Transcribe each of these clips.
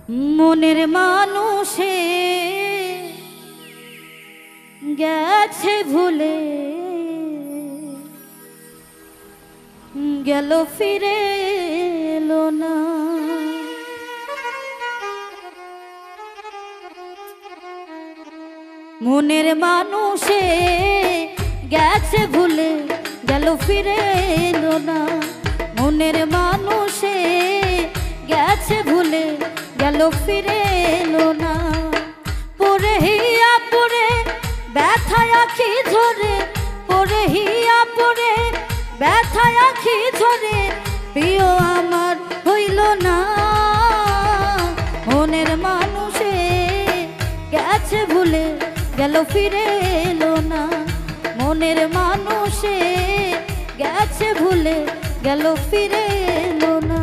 মনের মানুষে গেছে ভুলে গেল ফিরে এলো না। মনের মানুষে গেছে ভুলে গেল ফিরে এলো না। মনের মানুষে গেছে ভুলে গেল ফিরে এলো না। পরে হিয়া পরে ব্যথায় আখি ঝরে, পরে হিয়া পরে ব্যথায় আখি ঝরে, প্রিয় আমার হইল না। মনের মানুষে গেছে ভুলে গেল ফিরে এলো না। মনের মানুষে গেছে ভুলে গেল ফিরে এলো না।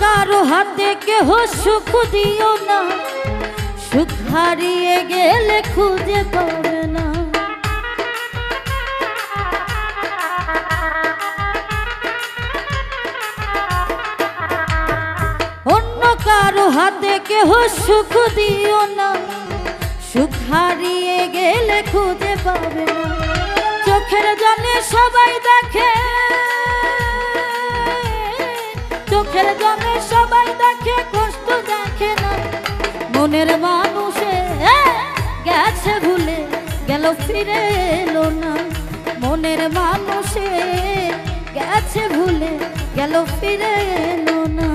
কারো হাতে কেহ সুখ দিও না, সুখ হারিয়ে গেলে খুঁজে পাবে না। অন্য কারো হাতে কেহ সুখ দিও না, সুখ হারিয়ে গেলে খুঁজে পাবে না। চোখের জলে সবাই দেখে, চোখের জলে সবাই দেখে, কষ্ট দেখে না। মনের মানুষে গেছে ভুলে গেল ফিরে এলো না। মনের মানুষে গেছে ভুলে গেল ফিরে এলো না।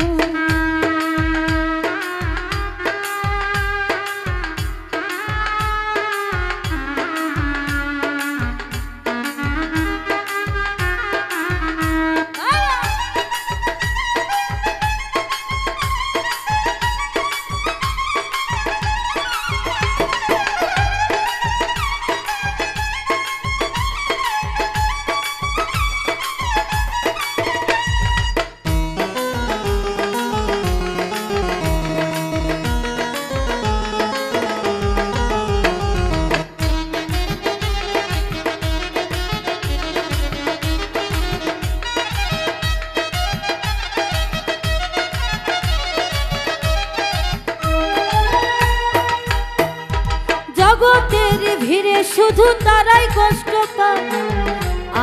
জগতের ভিড়ে শুধু তারাই কষ্ট পায়,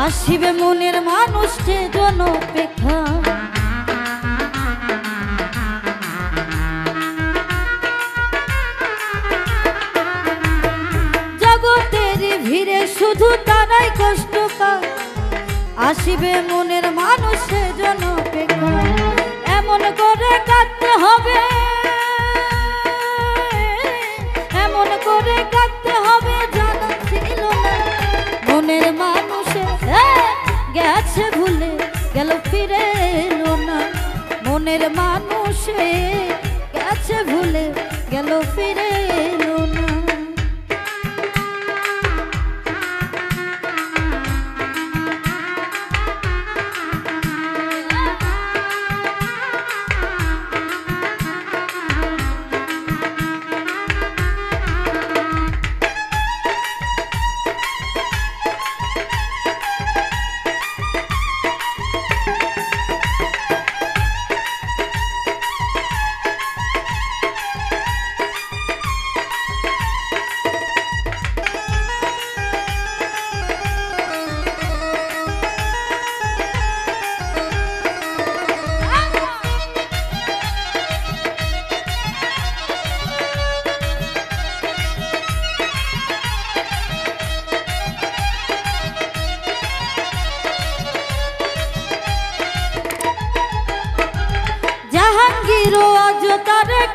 আসিবে মনের মানুষকে জন অপেক্ষা। জগতের ভিড়ে শুধু তারাই কষ্ট পায়, আসিবে মনের মানুষকে জন অপেক্ষা। এমন করে কাঁদতে হবে, এমন করে কাঁদতে হবে জানা ছিল না। মনের মানুষে গেছে ভুলে গেল ফিরে এলো না। মনের মানুষে গেছে ভুলে গেল ফিরে এলো না।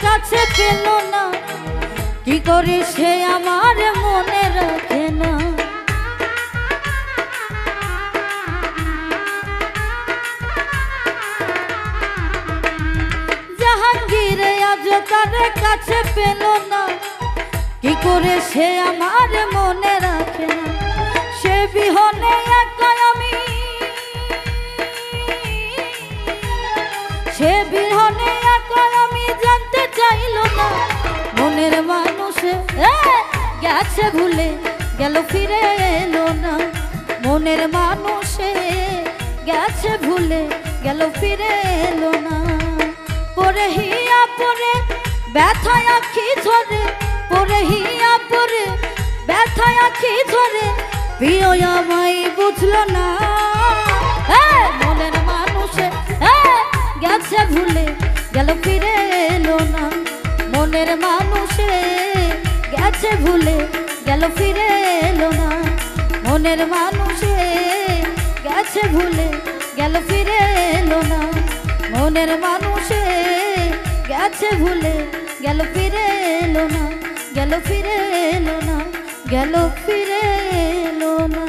কাছে পেল না, কি করে সে আমার মনে রাখে না। জাহাঙ্গীরে আজ তার কাছে পেল না, কি করে সে আমার মনে রাখে না। সে বিহনে একা আমি, সে বিহনে একা আমি, জানতে চাইল না মনের মানুষে গেছে ভুলে গেল ফিরে এলো না। মনের মানুষে গেছে ভুলে গেল ফিরে এলো না। পরে হিয়া পরে ব্যথায় আখি ঝরে, পরে হিয়া পরে ব্যথায় আখি ঝরে, প্রিয় আমায় বুঝলো না। মনের মানুষে গেছে ভুলে গেল ফিরে এলো না। মনের মানুষে গেছে ভুলে গেল ফিরে এলো না। মনের মানুষে গেছে ভুলে গেল ফিরে এলো না। মনের মানুষে গেছে ভুলে গেল ফিরে এলো না, গেল ফিরে এলো না, গেল ফিরে এলো না।